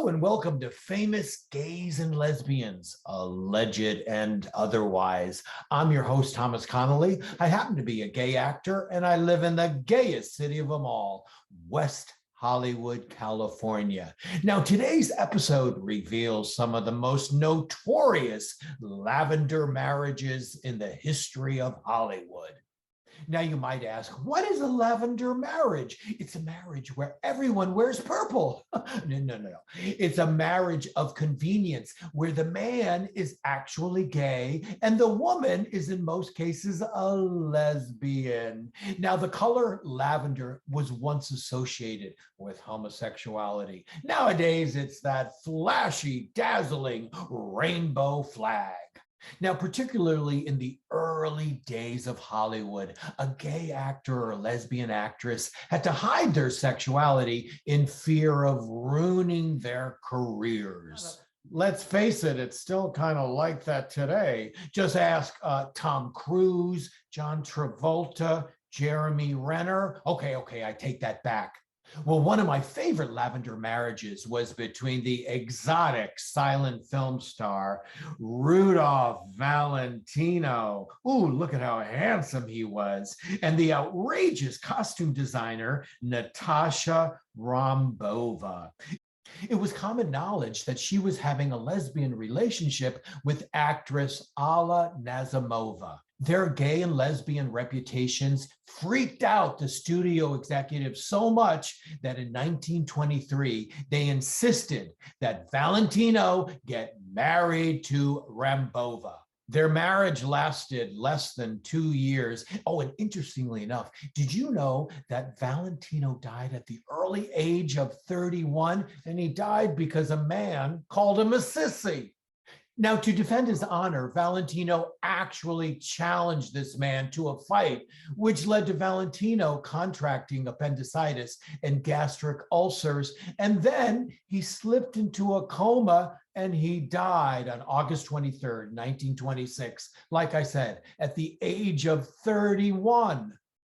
Hello and welcome to Famous Gays and Lesbians, alleged and otherwise. I'm your host, Thomas Connolly. I happen to be a gay actor and I live in the gayest city of them all, West Hollywood, California. Now, today's episode reveals some of the most notorious lavender marriages in the history of Hollywood. Now you might ask, what is a lavender marriage? It's a marriage where everyone wears purple. No. It's a marriage of convenience where the man is actually gay and the woman is in most cases a lesbian. Now the color lavender was once associated with homosexuality. Nowadays, it's that flashy, dazzling rainbow flag. Now, particularly in the early days of Hollywood, a gay actor or lesbian actress had to hide their sexuality in fear of ruining their careers. Let's face it, it's still kind of like that today. Just ask Tom Cruise, John Travolta, Jeremy Renner. Okay, I take that back. Well, one of my favorite lavender marriages was between the exotic silent film star Rudolph Valentino. Ooh, look at how handsome he was. And the outrageous costume designer Natasha Rambova. It was common knowledge that she was having a lesbian relationship with actress Alla Nazimova. Their gay and lesbian reputations freaked out the studio executives so much that in 1923, they insisted that Valentino get married to Rambova. Their marriage lasted less than 2 years. Oh, and interestingly enough, did you know that Valentino died at the early age of 31? And he died because a man called him a sissy. Now, to defend his honor, Valentino actually challenged this man to a fight, which led to Valentino contracting appendicitis and gastric ulcers. And then he slipped into a coma and he died on August 23rd, 1926. Like I said, at the age of 31.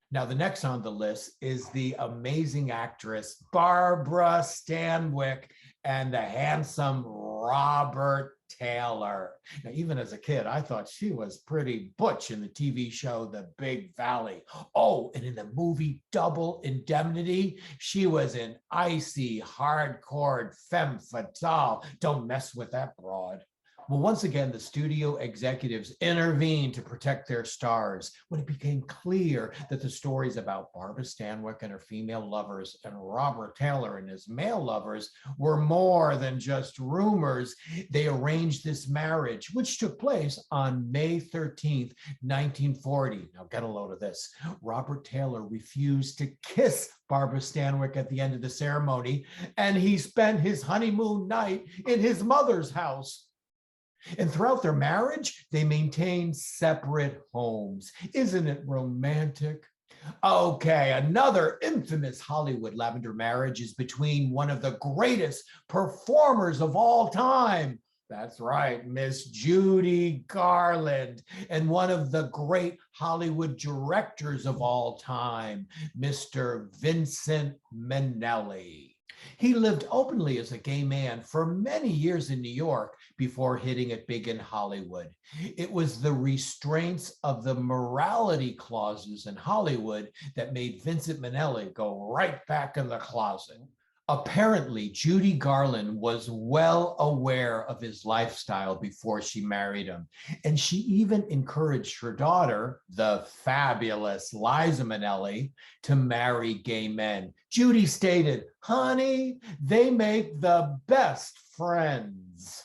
Now, the next on the list is the amazing actress Barbara Stanwyck and the handsome Robert Taylor. Now, even as a kid, I thought she was pretty butch in the TV show The Big Valley. Oh, and in the movie Double Indemnity, she was an icy, hardcore femme fatale. Don't mess with that broad. Well, once again, the studio executives intervened to protect their stars when it became clear that the stories about Barbara Stanwyck and her female lovers and Robert Taylor and his male lovers were more than just rumors. They arranged this marriage, which took place on May 13th, 1940. Now, get a load of this. Robert Taylor refused to kiss Barbara Stanwyck at the end of the ceremony, and he spent his honeymoon night in his mother's house. And throughout their marriage, they maintained separate homes. Isn't it romantic? Okay, another infamous Hollywood lavender marriage is between one of the greatest performers of all time. That's right, Miss Judy Garland, and one of the great Hollywood directors of all time, Mr. Vincent Minnelli. He lived openly as a gay man for many years in New York before hitting it big in Hollywood. It was the restraints of the morality clauses in Hollywood that made Vincent Minnelli go right back in the closet. Apparently, Judy Garland was well aware of his lifestyle before she married him, and she even encouraged her daughter, the fabulous Liza Minnelli, to marry gay men. Judy stated, "Honey, they make the best friends."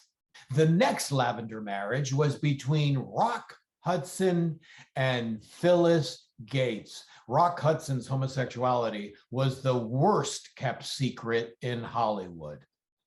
The next lavender marriage was between Rock Hudson and Phyllis Gates. Rock Hudson's homosexuality was the worst kept secret in Hollywood.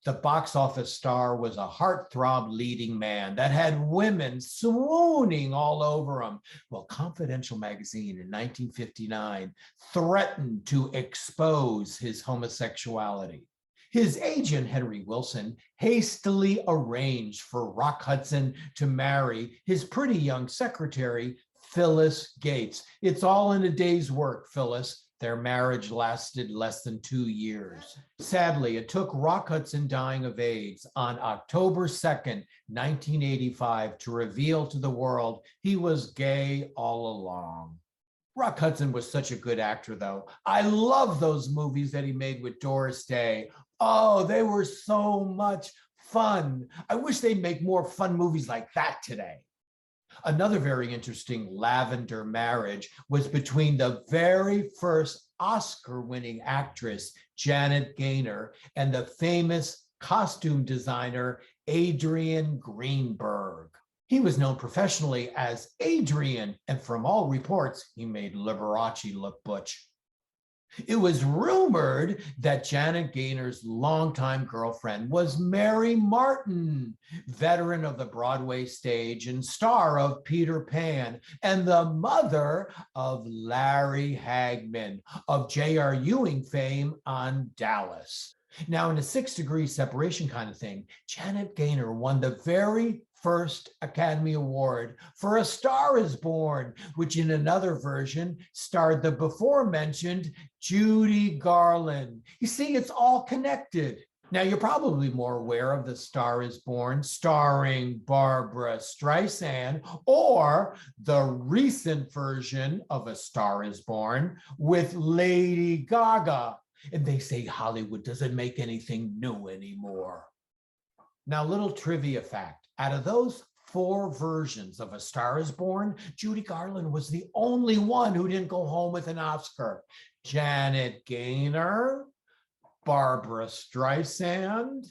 The box office star was a heartthrob leading man that had women swooning all over him. Well, Confidential magazine in 1959 threatened to expose his homosexuality. His agent, Henry Wilson, hastily arranged for Rock Hudson to marry his pretty young secretary, Phyllis Gates. It's all in a day's work, Phyllis. Their marriage lasted less than 2 years. Sadly, it took Rock Hudson dying of AIDS on October 2nd, 1985, to reveal to the world he was gay all along. Rock Hudson was such a good actor, though. I love those movies that he made with Doris Day. Oh, they were so much fun. I wish they'd make more fun movies like that today. Another very interesting Lavender marriage was between the very first Oscar-winning actress, Janet Gaynor, and the famous costume designer, Adrian Greenberg. He was known professionally as Adrian, and from all reports, he made Liberace look butch. It was rumored that Janet Gaynor's longtime girlfriend was Mary Martin, veteran of the Broadway stage and star of Peter Pan, and the mother of Larry Hagman of J.R. Ewing fame on Dallas. Now, in a 6-degree separation kind of thing, Janet Gaynor won the very first Academy Award for A Star is Born, which in another version starred the before-mentioned Judy Garland. You see, it's all connected. Now, you're probably more aware of The Star is Born starring Barbra Streisand, or the recent version of A Star is Born with Lady Gaga. And they say Hollywood doesn't make anything new anymore. Now, little trivia fact. Out of those 4 versions of A Star is Born, Judy Garland was the only one who didn't go home with an Oscar. Janet Gaynor, Barbra Streisand,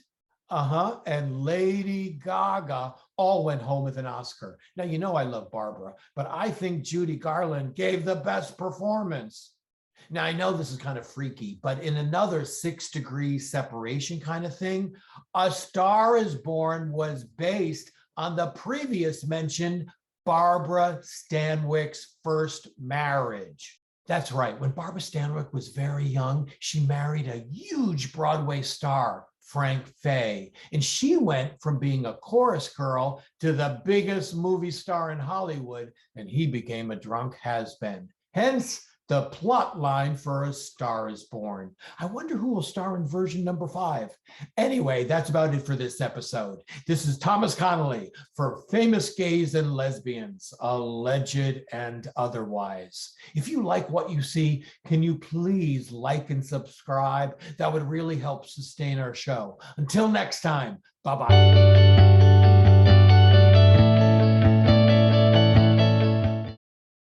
and Lady Gaga all went home with an Oscar. Now, you know I love Barbara, but I think Judy Garland gave the best performance. Now, I know this is kind of freaky, but in another 6-degree separation kind of thing, A Star is Born was based on the previous mentioned Barbara Stanwyck's first marriage. That's right. When Barbara Stanwyck was very young, she married a huge Broadway star, Frank Fay. And she went from being a chorus girl to the biggest movie star in Hollywood, and he became a drunk has-been. Hence, the plot line for A Star is Born. I wonder who will star in version number 5. Anyway, that's about it for this episode. This is Thomas Connolly for Famous Gays and Lesbians, Alleged and Otherwise. If you like what you see, can you please like and subscribe? That would really help sustain our show. Until next time, bye-bye.